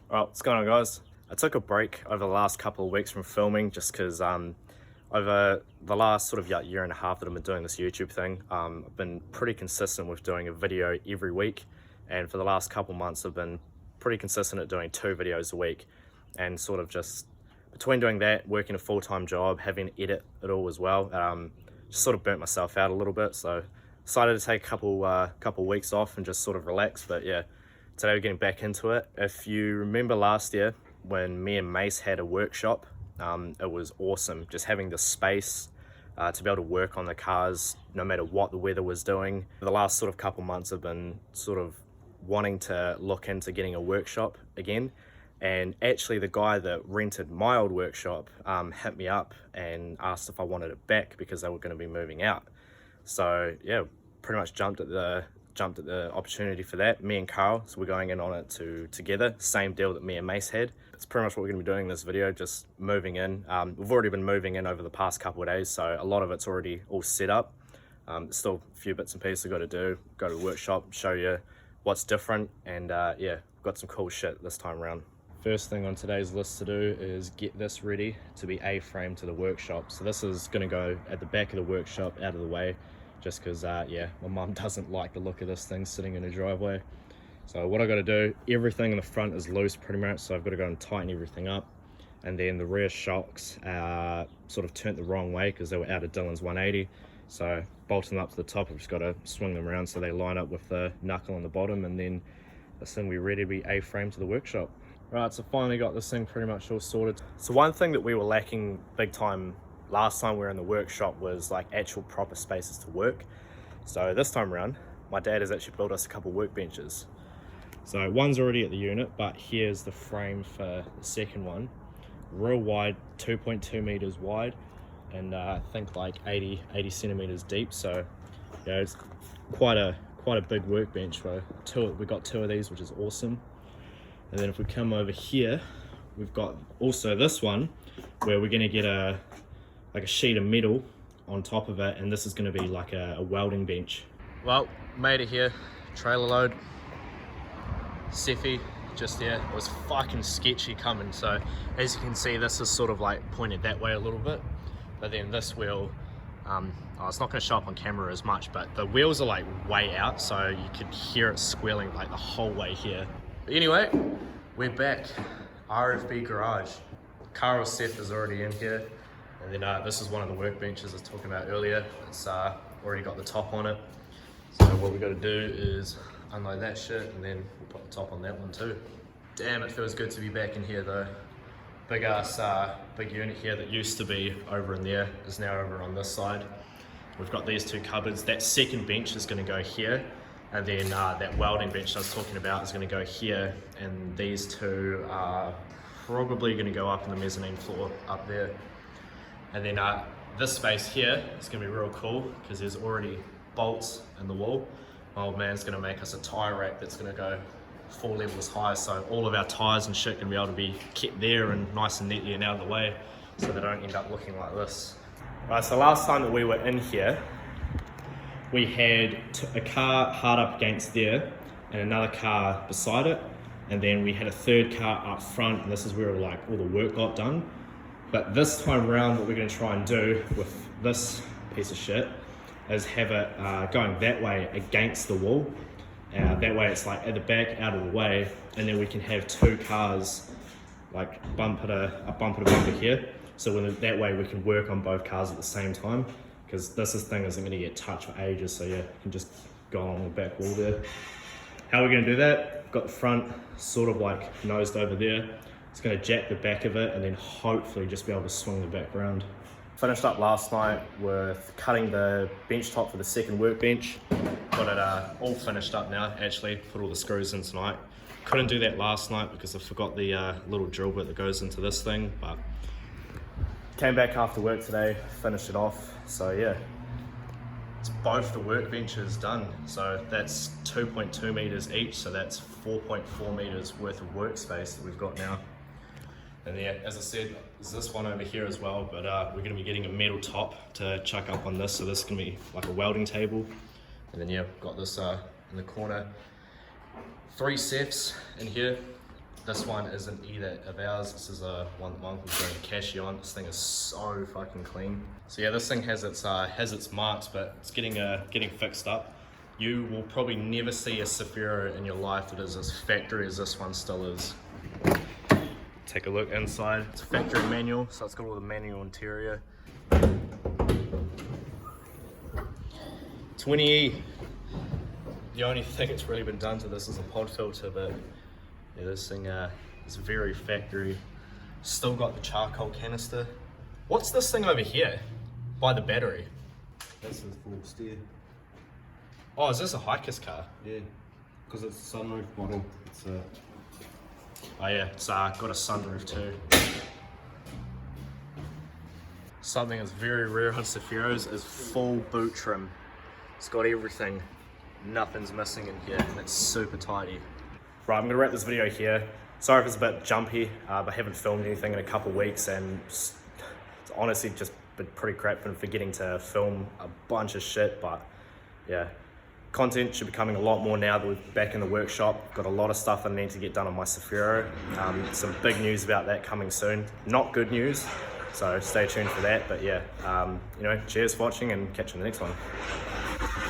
Well, what's going on, guys? I took a break over the last couple of weeks from filming just because over the last sort of year and a half that I've been doing this YouTube thing, I've been pretty consistent with doing a video every week, and for the last couple months I've been pretty consistent at doing 2 videos a week, and sort of just between doing that, working a full-time job, having to edit it all as well, just sort of burnt myself out a little bit, so decided to take a couple weeks off and just sort of relax. But yeah, today we're getting back into it. If you remember last year when me and Mace had a workshop, it was awesome just having the space to be able to work on the cars no matter what the weather was doing. The last sort of couple months I've been sort of wanting to look into getting a workshop again, and actually the guy that rented my old workshop hit me up and asked if I wanted it back because they were going to be moving out. So yeah, pretty much jumped at the opportunity for that. Me and Carl, so we're going in on it together. Same deal that me and Mace had. It's pretty much what we're going to be doing in this video, just moving in. We've already been moving in over the past couple of days, so a lot of it's already all set up. Still a few bits and pieces I've got to do. Go to the workshop, show you what's different, and yeah, got some cool shit this time around. First thing on today's list to do is get this ready to be A-frame to the workshop. So this is going to go at the back of the workshop, out of the way, just because yeah, my mum doesn't like the look of this thing sitting in a driveway. So what I got to do, everything in the front is loose pretty much, so I've got to go and tighten everything up. And then the rear shocks sort of turned the wrong way because they were out of Dillon's 180. So bolting them up to the top, I've just got to swing them around so they line up with the knuckle on the bottom, and then this thing will be ready to be A-frame to the workshop. Right, so finally got this thing pretty much all sorted. So one thing that we were lacking big time last time we were in the workshop was like actual proper spaces to work. So this time around, my dad has actually built us a couple workbenches. So one's already at the unit, but here's the frame for the second one. Real wide, 2.2 meters wide, and I think like 80 centimeters deep. So yeah, it's quite a big workbench. We got 2 of these, which is awesome. And then if we come over here, we've got also this one where we're going to get a sheet of metal on top of it, and this is going to be like a welding bench. Well, made it here, trailer load, Cephii just there. It was fucking sketchy coming, so as you can see, this is sort of like pointed that way a little bit, but then this wheel, it's not going to show up on camera as much, but the wheels are like way out, so you could hear it squealing like the whole way here. But anyway, we're back. RFB garage. Carl's Seth is already in here, and then this is one of the workbenches I was talking about earlier. It's already got the top on it. So what we got to do is unload that shit, and then we'll put the top on that one too. Damn, it feels good to be back in here though. Big unit here that used to be over in there is now over on this side. We've got these 2 cupboards. That second bench is going to go here, and then that welding bench I was talking about is going to go here, and these 2 are probably going to go up in the mezzanine floor up there. And then this space here is going to be real cool because there's already bolts in the wall. My old man's going to make us a tyre rack that's going to go 4 levels high, so all of our tyres and shit can be able to be kept there and nice and neatly and out of the way, so they don't end up looking like this. Right, so last time that we were in here, we had a car hard up against there and another car beside it, and then we had a third car up front, and this is where like all the work got done. But this time around, what we're going to try and do with this piece of shit is have it going that way against the wall. That way it's like at the back, out of the way, and then we can have 2 cars like bumper to bumper here. So that way we can work on both cars at the same time, because this thing isn't going to get touched for ages, so yeah, you can just go along the back wall there. How we're going to do that, got the front sort of like nosed over there. It's going to jack the back of it and then hopefully just be able to swing the back round. Finished up last night with cutting the bench top for the second workbench. Got it all finished up now, actually, put all the screws in tonight. Couldn't do that last night because I forgot the little drill bit that goes into this thing, but came back after work today, finished it off. So yeah, it's both the workbenches done. So that's 2.2 meters each, so that's 4.4 meters worth of workspace that we've got now. And yeah, as I said, there's this one over here as well, but we're going to be getting a metal top to chuck up on this, so this is going to be like a welding table. And then yeah, we've got this in the corner, 3 Cephs in here, This one isn't either of ours. This is one that my uncle's doing a cashier on. This thing is so fucking clean. So yeah, this thing has its marks, but it's getting fixed up. You will probably never see a Zafiro in your life that is as factory as this one still is. Take a look inside. It's a factory manual, so it's got all the manual interior. 20E. The only thing that's really been done to this is a pod filter, but yeah, this thing is very factory. Still got the charcoal canister. What's this thing over here by the battery? That's the full steer. Oh, is this a hiker's car? Yeah, because it's a sunroof model. It's Oh yeah, it's got a sunroof too. Something that's very rare on Zafiros is full boot trim. It's got everything. Nothing's missing in here, and it's super tidy. Right, I'm gonna wrap this video here. Sorry if it's a bit jumpy, but I haven't filmed anything in a couple weeks, and it's honestly just been pretty crap for forgetting to film a bunch of shit, but yeah. Content should be coming a lot more now that we're back in the workshop. Got a lot of stuff I need to get done on my Zafiro. Some big news about that coming soon. Not good news, so stay tuned for that, but yeah, cheers for watching and catch you in the next one.